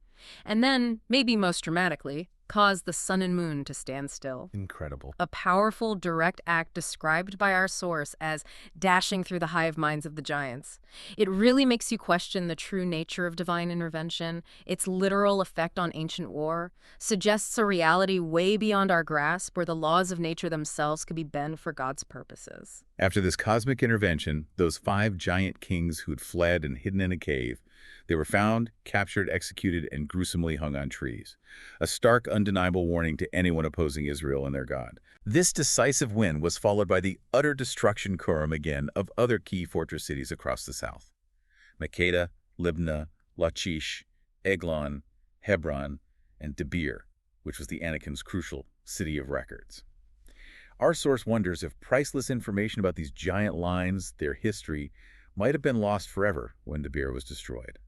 Speaker 2: And then, maybe most dramatically, caused the sun and moon to stand still.
Speaker 1: Incredible.
Speaker 2: A powerful, direct act described by our source as dashing through the hive minds of the giants. It really makes you question the true nature of divine intervention. Its literal effect on ancient war suggests a reality way beyond our grasp, where the laws of nature themselves could be bent for God's purposes.
Speaker 1: After this cosmic intervention, those 5 giant kings who'd fled and hidden in a cave, they were found, captured, executed, and gruesomely hung on trees. A stark, undeniable warning to anyone opposing Israel and their God. This decisive win was followed by the utter destruction again of other key fortress cities across the south. Makkedah, Libnah, Lachish, Eglon, Hebron, and Debir, which was the Anakin's crucial city of records. Our source wonders if priceless information about these giant lines, their history, might have been lost forever when Debir was destroyed.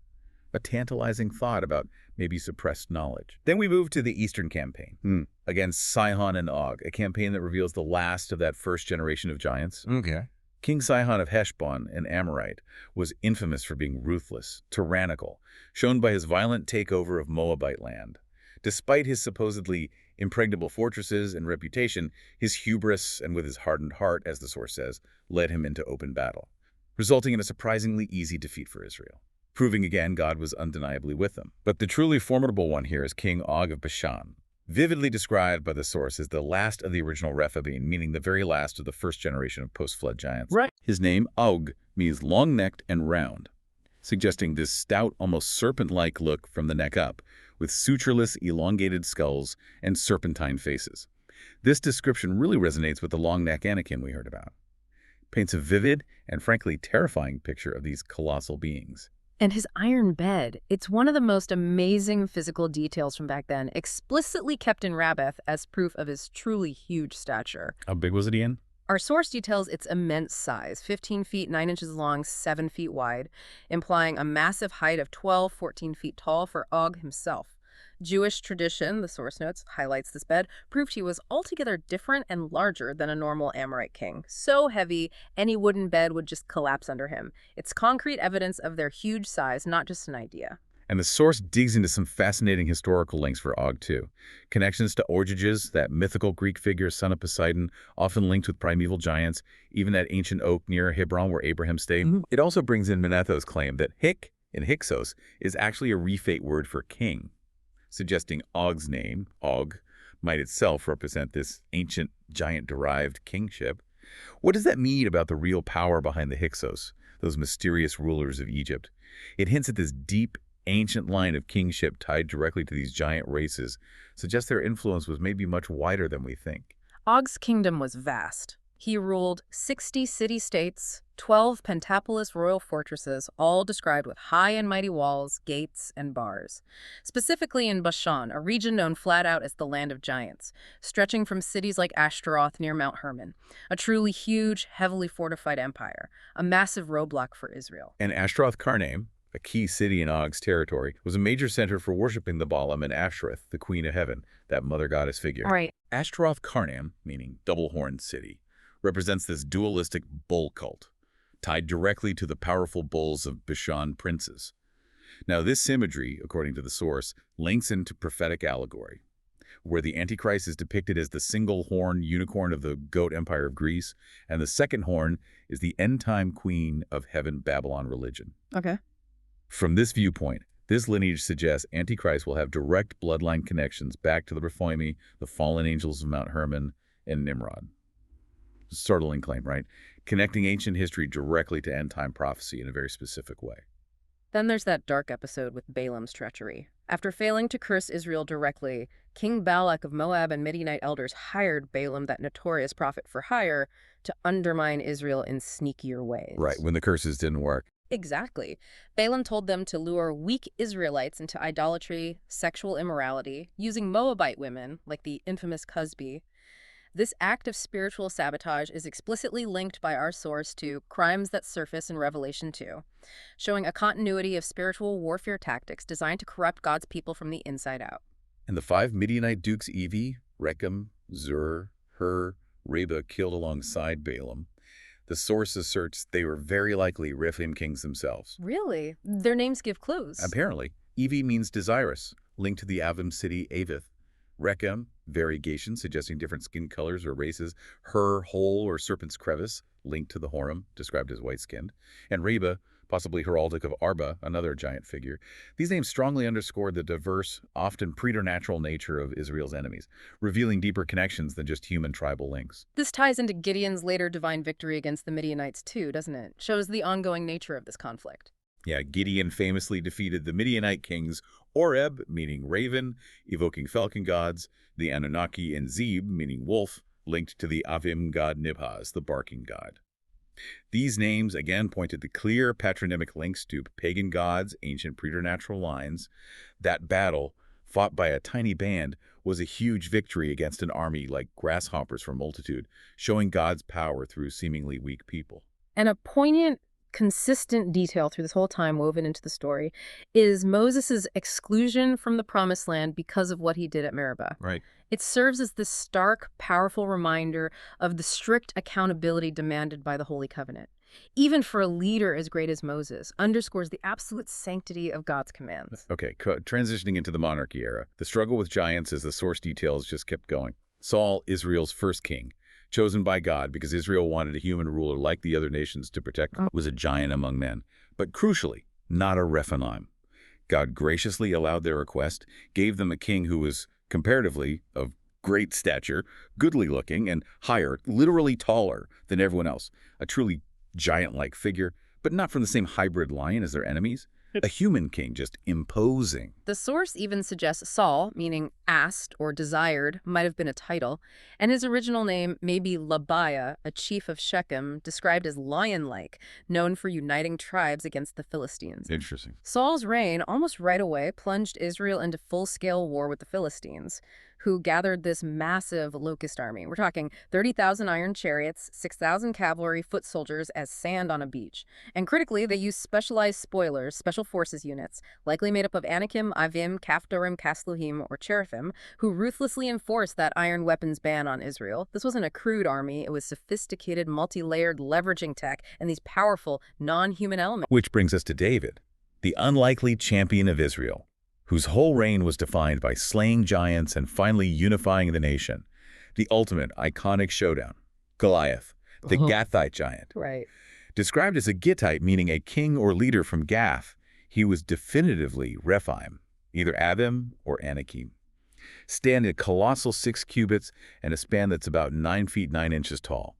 Speaker 1: A tantalizing thought about maybe suppressed knowledge. Then we move to the Eastern Campaign against Sihon and Og, a campaign that reveals the last of that first generation of giants.
Speaker 3: Okay.
Speaker 1: King Sihon of Heshbon, an Amorite, was infamous for being ruthless, tyrannical, shown by his violent takeover of Moabite land. Despite his supposedly impregnable fortresses and reputation, his hubris, and with his hardened heart, as the source says, led him into open battle, resulting in a surprisingly easy defeat for Israel, proving again God was undeniably with them. But the truly formidable one here is King Og of Bashan, vividly described by the source as the last of the original Rephidim, meaning the very last of the first generation of post-flood giants.
Speaker 3: Right.
Speaker 1: His name, Og, means long-necked and round, suggesting this stout, almost serpent-like look from the neck up, with sutureless, elongated skulls and serpentine faces. This description really resonates with the long-neck Anakin we heard about. Paints a vivid and frankly terrifying picture of these colossal beings.
Speaker 2: And his iron bed, it's one of the most amazing physical details from back then, explicitly kept in Rabbath as proof of his truly huge stature.
Speaker 1: How big was it again?
Speaker 2: Our source details its immense size, 15 feet 9 inches long, 7 feet wide, implying a massive height of 14 feet tall for Og himself. Jewish tradition, the source notes, highlights this bed, proved he was altogether different and larger than a normal Amorite king. So heavy, any wooden bed would just collapse under him. It's concrete evidence of their huge size, not just an idea.
Speaker 1: And the source digs into some fascinating historical links for Og, too. Connections to Orgiges, that mythical Greek figure, son of Poseidon, often linked with primeval giants, even that ancient oak near Hebron where Abraham stayed. It also brings in Manetho's claim that Hik in Hyksos is actually a Rephate word for king, suggesting Og's name, Og, might itself represent this ancient giant-derived kingship. What does that mean about the real power behind the Hyksos, those mysterious rulers of Egypt? It hints at this deep, ancient line of kingship tied directly to these giant races, suggests their influence was maybe much wider than we think.
Speaker 2: Og's kingdom was vast. He ruled 60 city-states, 12 pentapolis royal fortresses, all described with high and mighty walls, gates, and bars. Specifically in Bashan, a region known flat out as the Land of Giants, stretching from cities like Ashtaroth near Mount Hermon. A truly huge, heavily fortified empire, a massive roadblock for Israel.
Speaker 1: And Ashtaroth-Karnaim, a key city in Og's territory, was a major center for worshiping the Baalim and Ashtoreth, the queen of heaven, that mother goddess figure.
Speaker 2: Right.
Speaker 1: Ashtaroth-Karnaim, meaning double-horned city, represents this dualistic bull cult, tied directly to the powerful bulls of Bashan princes. Now, this symmetry, according to the source, links into prophetic allegory, where the Antichrist is depicted as the single-horned unicorn of the goat empire of Greece, and the second horn is the end-time queen of heaven Babylon religion.
Speaker 2: Okay.
Speaker 1: From this viewpoint, this lineage suggests Antichrist will have direct bloodline connections back to the Rephidim, the fallen angels of Mount Hermon, and Nimrod. Startling claim, right? Connecting ancient history directly to end-time prophecy in a very specific way.
Speaker 2: Then there's that dark episode with Balaam's treachery. After failing to curse Israel directly, King Balak of Moab and Midianite elders hired Balaam, that notorious prophet for hire, to undermine Israel in sneakier ways.
Speaker 1: Right, when the curses didn't work.
Speaker 2: Exactly. Balaam told them to lure weak Israelites into idolatry, sexual immorality, using Moabite women, like the infamous Cusby. This act of spiritual sabotage is explicitly linked by our source to crimes that surface in Revelation 2, showing a continuity of spiritual warfare tactics designed to corrupt God's people from the inside out.
Speaker 1: And the 5 Midianite dukes Evi, Rechem, Zur, Hur, Reba killed alongside Balaam. The source asserts they were very likely Rephaim kings themselves.
Speaker 2: Really? Their names give clues.
Speaker 1: Apparently, Evi means desirous, linked to the Avim city Avith, Rechem, variegation, suggesting different skin colors or races. Her, hole or serpent's crevice, linked to the Horim, described as white-skinned. And Reba, possibly heraldic of Arba, another giant figure. These names strongly underscore the diverse, often preternatural nature of Israel's enemies, revealing deeper connections than just human tribal links.
Speaker 2: This ties into Gideon's later divine victory against the Midianites too, doesn't it? Shows the ongoing nature of this conflict.
Speaker 1: Yeah, Gideon famously defeated the Midianite kings Oreb, meaning raven, evoking falcon gods, the Anunnaki, and Zeb, meaning wolf, linked to the Avim god Nibhaz, the barking god. These names again pointed to clear patronymic links to pagan gods, ancient preternatural lines. That battle, fought by a tiny band, was a huge victory against an army like grasshoppers for multitude, showing God's power through seemingly weak people.
Speaker 2: And a poignant, consistent detail through this whole time woven into the story is Moses' exclusion from the Promised Land because of what he did at Meribah.
Speaker 1: Right.
Speaker 2: It serves as this stark, powerful reminder of the strict accountability demanded by the Holy Covenant. Even for a leader as great as Moses, underscores the absolute sanctity of God's commands.
Speaker 1: Okay, transitioning into the monarchy era. The struggle with giants as the source details just kept going. Saul, Israel's first king, chosen by God because Israel wanted a human ruler like the other nations to protect, was a giant among men. But crucially, not a Rephidim. God graciously allowed their request, gave them a king who was comparatively of great stature, goodly looking, and higher, literally taller than everyone else. A truly giant-like figure, but not from the same hybrid line as their enemies. A human king, just imposing.
Speaker 2: The source even suggests Saul, meaning asked or desired, might have been a title, and his original name may be Labiah, a chief of Shechem, described as lion-like, known for uniting tribes against the Philistines.
Speaker 1: Interesting.
Speaker 2: Saul's reign, almost right away, plunged Israel into full-scale war with the Philistines, who gathered this massive locust army. We're talking 30,000 iron chariots, 6,000 cavalry, foot soldiers as sand on a beach. And critically, they used specialized spoilers, special forces units, likely made up of Anakim, Avim, Kaphtorim, Kasluhim, or Cherithim, who ruthlessly enforced that iron weapons ban on Israel. This wasn't a crude army. It was sophisticated, multi-layered leveraging tech and these powerful, non-human elements.
Speaker 1: Which brings us to David, the unlikely champion of Israel, whose whole reign was defined by slaying giants and finally unifying the nation. The ultimate iconic showdown. Goliath, the Gathite giant.
Speaker 2: Right.
Speaker 1: Described as a Gittite, meaning a king or leader from Gath, he was definitively Rephaim, either Avim or Anakim. Stand at colossal 6 cubits and a span that's about 9 feet 9 inches tall.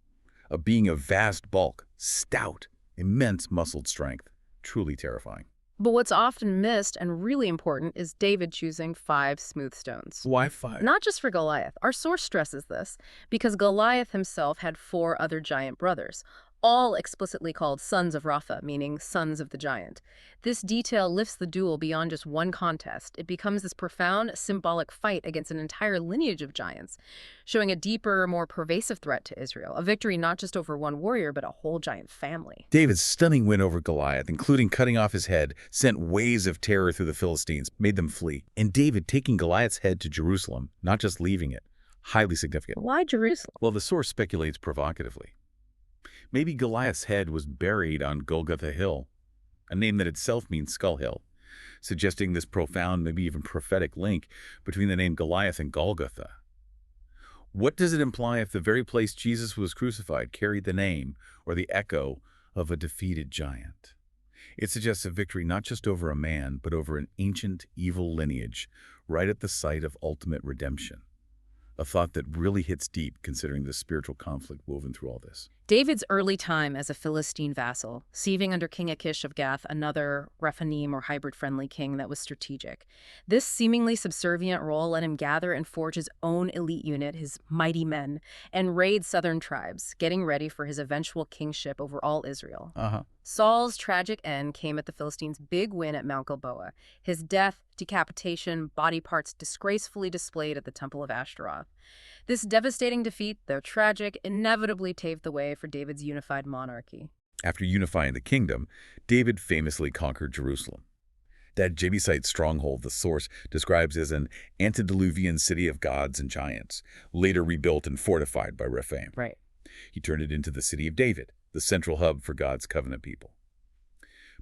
Speaker 1: A being of vast bulk, stout, immense muscled strength. Truly terrifying.
Speaker 2: But what's often missed and really important is David choosing 5 smooth stones.
Speaker 1: Why 5?
Speaker 2: Not just for Goliath. Our source stresses this because Goliath himself had 4 other giant brothers, all explicitly called sons of Rapha, meaning sons of the giant. This detail lifts the duel beyond just one contest. It becomes this profound symbolic fight against an entire lineage of giants, showing a deeper, more pervasive threat to Israel, a victory not just over one warrior, but a whole giant family.
Speaker 1: David's stunning win over Goliath, including cutting off his head, sent waves of terror through the Philistines, made them flee. And David taking Goliath's head to Jerusalem, not just leaving it, highly significant.
Speaker 2: Why Jerusalem?
Speaker 1: Well, the source speculates provocatively. Maybe Goliath's head was buried on Golgotha Hill, a name that itself means Skull Hill, suggesting this profound, maybe even prophetic link between the name Goliath and Golgotha. What does it imply if the very place Jesus was crucified carried the name or the echo of a defeated giant? It suggests a victory not just over a man, but over an ancient, evil lineage, right at the site of ultimate redemption. A thought that really hits deep considering the spiritual conflict woven through all this.
Speaker 2: David's early time as a Philistine vassal, sieving under King Achish of Gath, another Rephidim or hybrid-friendly king that was strategic. This seemingly subservient role let him gather and forge his own elite unit, his mighty men, and raid southern tribes, getting ready for his eventual kingship over all Israel. Saul's tragic end came at the Philistines' big win at Mount Gilboa. His death, decapitation, body parts disgracefully displayed at the Temple of Ashtaroth. This devastating defeat, though tragic, inevitably paved the way for David's unified monarchy.
Speaker 1: After unifying the kingdom, David famously conquered Jerusalem. That Jebusite stronghold the source describes as an antediluvian city of gods and giants, later rebuilt and fortified by Rephaim.
Speaker 2: Right.
Speaker 1: He turned it into the city of David, the central hub for God's covenant people.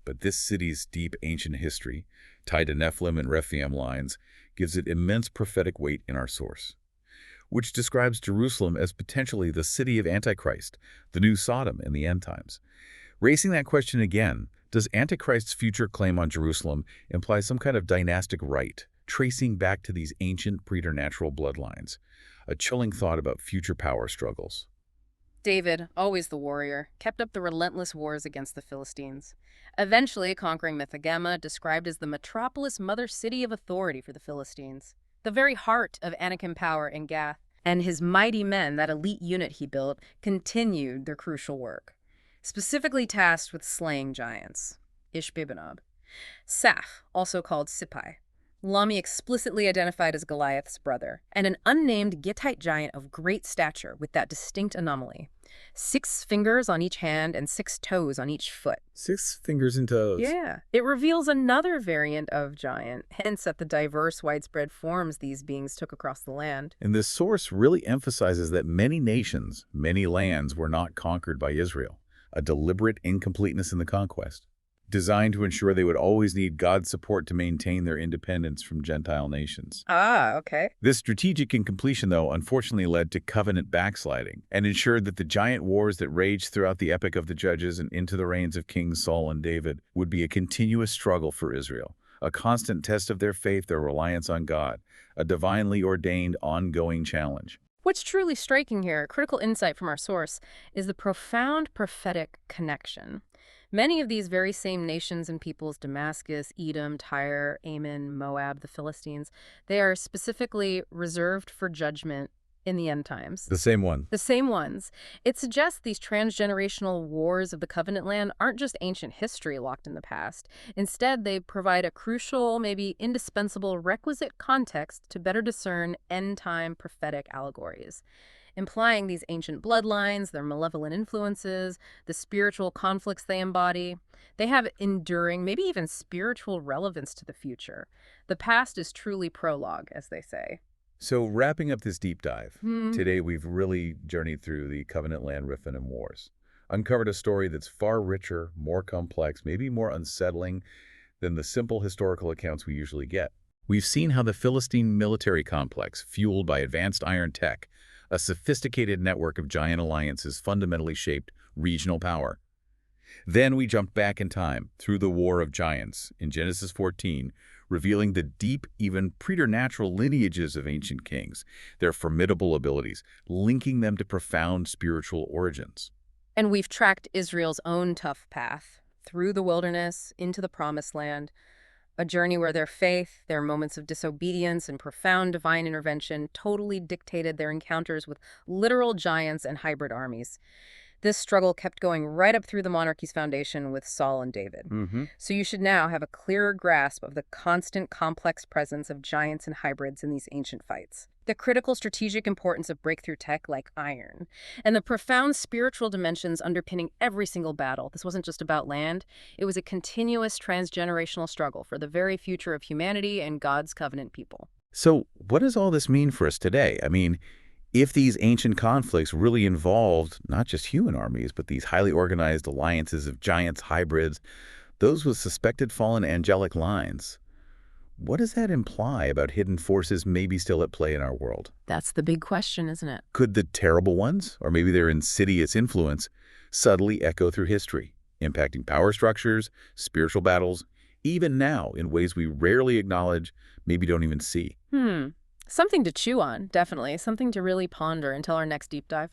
Speaker 1: But this city's deep ancient history, tied to Nephilim and Rephaim lines, gives it immense prophetic weight in our source, which describes Jerusalem as potentially the city of Antichrist, the new Sodom in the end times. Raising that question again, does Antichrist's future claim on Jerusalem imply some kind of dynastic right, tracing back to these ancient preternatural bloodlines? A chilling thought about future power struggles.
Speaker 2: David, always the warrior, kept up the relentless wars against the Philistines, eventually conquering Methegema, described as the metropolis mother city of authority for the Philistines, the very heart of Anakim power in Gath. And his mighty men, that elite unit he built, continued their crucial work, specifically tasked with slaying giants. Ishbibanob. Saph, also called Sippai. Lami explicitly identified as Goliath's brother, and an unnamed Gittite giant of great stature with that distinct anomaly. 6 fingers on each hand and 6 toes on each foot.
Speaker 1: 6 fingers and toes.
Speaker 2: Yeah. It reveals another variant of giant, hints at the diverse, widespread forms these beings took across the land.
Speaker 1: And this source really emphasizes that many nations, many lands were not conquered by Israel, a deliberate incompleteness in the conquest, designed to ensure they would always need God's support to maintain their independence from Gentile nations.
Speaker 2: Ah, okay.
Speaker 1: This strategic incompletion, though, unfortunately led to covenant backsliding and ensured that the giant wars that raged throughout the epic of the Judges and into the reigns of Kings Saul and David would be a continuous struggle for Israel, a constant test of their faith, their reliance on God, a divinely ordained ongoing challenge.
Speaker 2: What's truly striking here, critical insight from our source, is the profound prophetic connection. Many of these very same nations and peoples, Damascus, Edom, Tyre, Ammon, Moab, the Philistines, they are specifically reserved for judgment in the end times.
Speaker 1: The same one.
Speaker 2: The same ones. It suggests these transgenerational wars of the Covenant Land aren't just ancient history locked in the past. Instead, they provide a crucial, maybe indispensable, requisite context to better discern end-time prophetic allegories, implying these ancient bloodlines, their malevolent influences, the spiritual conflicts they embody. They have enduring, maybe even spiritual relevance to the future. The past is truly prologue, as they say.
Speaker 1: So wrapping up this deep dive, today we've really journeyed through the Covenant Land Rephaim Wars, uncovered a story that's far richer, more complex, maybe more unsettling than the simple historical accounts we usually get. We've seen how the Philistine military complex, fueled by advanced iron tech, a sophisticated network of giant alliances, fundamentally shaped regional power. Then we jumped back in time through the War of Giants in Genesis 14, revealing the deep, even preternatural lineages of ancient kings, their formidable abilities, linking them to profound spiritual origins.
Speaker 2: And we've tracked Israel's own tough path through the wilderness into the Promised Land, a journey where their faith, their moments of disobedience, and profound divine intervention totally dictated their encounters with literal giants and hybrid armies. This struggle kept going right up through the monarchy's foundation with Saul and David. So you should now have a clearer grasp of the constant, complex presence of giants and hybrids in these ancient fights, the critical strategic importance of breakthrough tech like iron, and the profound spiritual dimensions underpinning every single battle. This wasn't just about land. It was a continuous transgenerational struggle for the very future of humanity and God's covenant people.
Speaker 1: So what does all this mean for us today? I mean, if these ancient conflicts really involved not just human armies, but these highly organized alliances of giants, hybrids, those with suspected fallen angelic lines, what does that imply about hidden forces maybe still at play in our world?
Speaker 2: That's the big question, isn't it?
Speaker 1: Could the terrible ones, or maybe their insidious influence, subtly echo through history, impacting power structures, spiritual battles, even now in ways we rarely acknowledge, maybe don't even see?
Speaker 2: Something to chew on, definitely. Something to really ponder until our next deep dive.